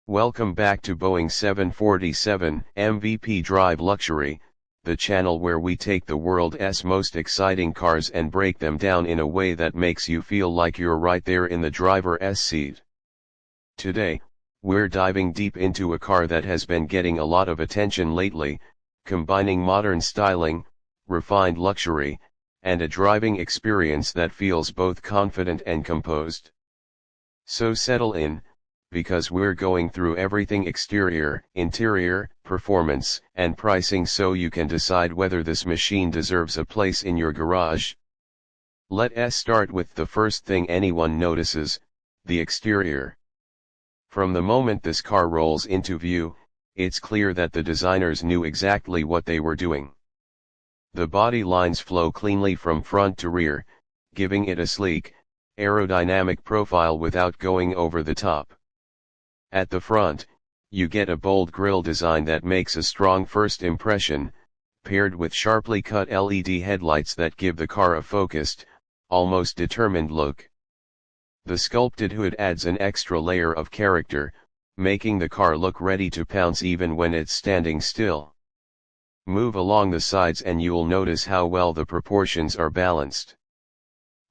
Welcome back to Boeing 747 MVP Drive Luxury, the channel where we take the world's most exciting cars and break them down in a way that makes you feel like you're right there in the driver's seat. Today, we're diving deep into a car that has been getting a lot of attention lately, combining modern styling, refined luxury, and a driving experience that feels both confident and composed. So settle in, because we're going through everything exterior, interior, performance, and pricing so you can decide whether this machine deserves a place in your garage. Let's start with the first thing anyone notices, the exterior. From the moment this car rolls into view, it's clear that the designers knew exactly what they were doing. The body lines flow cleanly from front to rear, giving it a sleek, aerodynamic profile without going over the top. At the front, you get a bold grille design that makes a strong first impression, paired with sharply cut LED headlights that give the car a focused, almost determined look. The sculpted hood adds an extra layer of character, making the car look ready to pounce even when it's standing still. Move along the sides and you'll notice how well the proportions are balanced.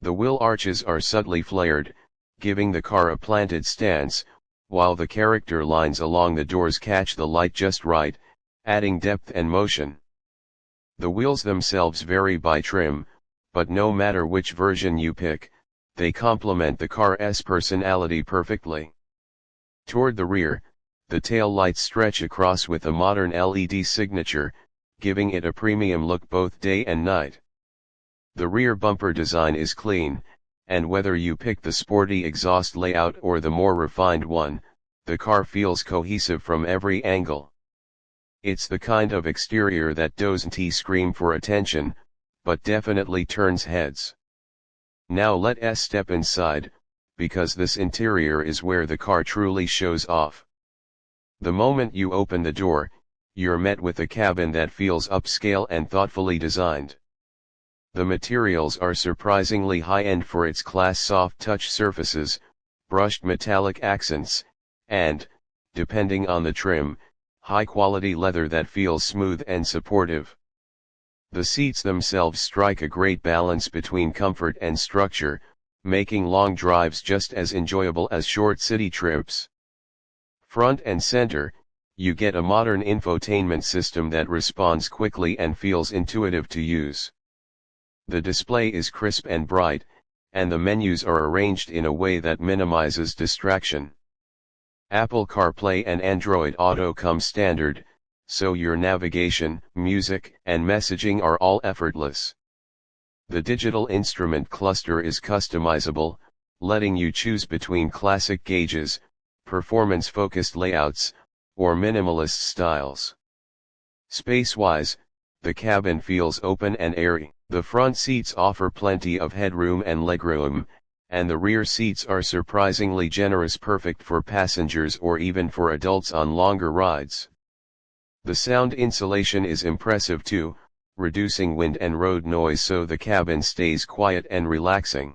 The wheel arches are subtly flared, giving the car a planted stance, while the character lines along the doors catch the light just right, adding depth and motion. The wheels themselves vary by trim, but no matter which version you pick, they complement the car's personality perfectly. Toward the rear, the tail lights stretch across with a modern LED signature, giving it a premium look both day and night. The rear bumper design is clean, and whether you pick the sporty exhaust layout or the more refined one, the car feels cohesive from every angle. It's the kind of exterior that doesn't scream for attention, but definitely turns heads. Now let's step inside, because this interior is where the car truly shows off. The moment you open the door, you're met with a cabin that feels upscale and thoughtfully designed. The materials are surprisingly high-end for its class: soft touch surfaces, brushed metallic accents, and, depending on the trim, high-quality leather that feels smooth and supportive. The seats themselves strike a great balance between comfort and structure, making long drives just as enjoyable as short city trips. Front and center, you get a modern infotainment system that responds quickly and feels intuitive to use. The display is crisp and bright, and the menus are arranged in a way that minimizes distraction. Apple CarPlay and Android Auto come standard, so your navigation, music, and messaging are all effortless. The digital instrument cluster is customizable, letting you choose between classic gauges, performance-focused layouts, or minimalist styles. Space-wise, the cabin feels open and airy. The front seats offer plenty of headroom and legroom, and the rear seats are surprisingly generous, perfect for passengers or even for adults on longer rides. The sound insulation is impressive too, reducing wind and road noise so the cabin stays quiet and relaxing.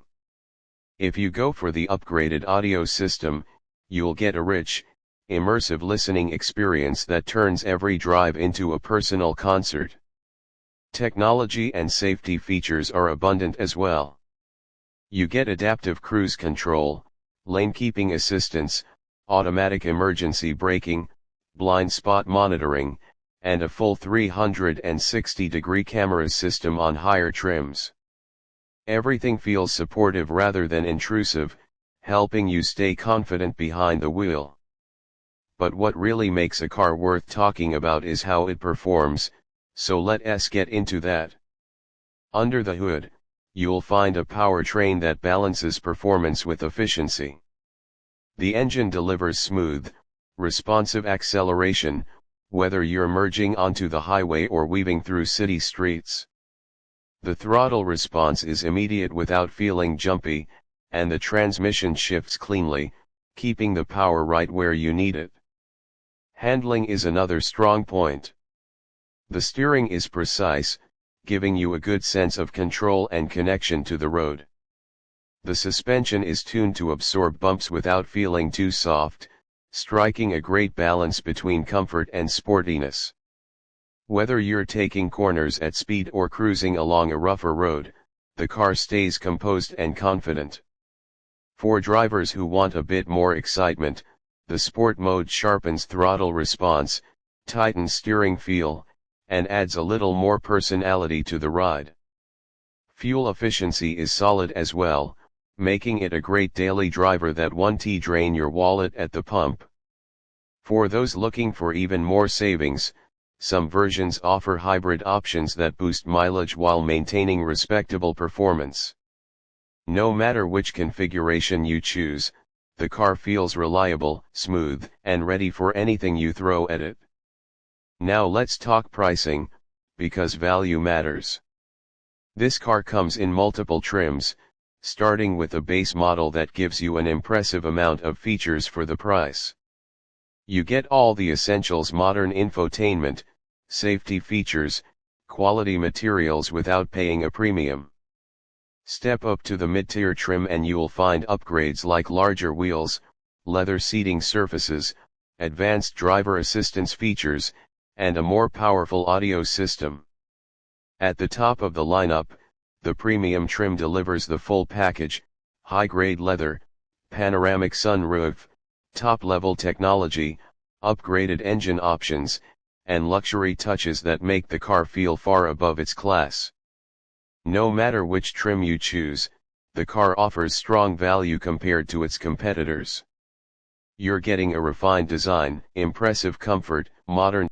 If you go for the upgraded audio system, you'll get a rich, immersive listening experience that turns every drive into a personal concert. Technology and safety features are abundant as well. You get adaptive cruise control, lane keeping assistance, automatic emergency braking, blind spot monitoring, and a full 360-degree camera system on higher trims. Everything feels supportive rather than intrusive, helping you stay confident behind the wheel. But what really makes a car worth talking about is how it performs, so let's get into that. Under the hood, you'll find a powertrain that balances performance with efficiency. The engine delivers smooth, responsive acceleration, whether you're merging onto the highway or weaving through city streets. The throttle response is immediate without feeling jumpy, and the transmission shifts cleanly, keeping the power right where you need it. Handling is another strong point. The steering is precise, giving you a good sense of control and connection to the road. The suspension is tuned to absorb bumps without feeling too soft, striking a great balance between comfort and sportiness. Whether you're taking corners at speed or cruising along a rougher road, the car stays composed and confident. For drivers who want a bit more excitement, the sport mode sharpens throttle response, tightens steering feel, and adds a little more personality to the ride. Fuel efficiency is solid as well, making it a great daily driver that won't drain your wallet at the pump. For those looking for even more savings, some versions offer hybrid options that boost mileage while maintaining respectable performance. No matter which configuration you choose, the car feels reliable, smooth, and ready for anything you throw at it. Now let's talk pricing, because value matters. This car comes in multiple trims, starting with a base model that gives you an impressive amount of features for the price. You get all the essentials: modern infotainment, safety features, quality materials without paying a premium. Step up to the mid-tier trim and you'll find upgrades like larger wheels, leather seating surfaces, advanced driver assistance features, and a more powerful audio system. At the top of the lineup, the premium trim delivers the full package: high-grade leather, panoramic sunroof, top-level technology, upgraded engine options, and luxury touches that make the car feel far above its class. No matter which trim you choose, the car offers strong value compared to its competitors. You're getting a refined design, impressive comfort, modern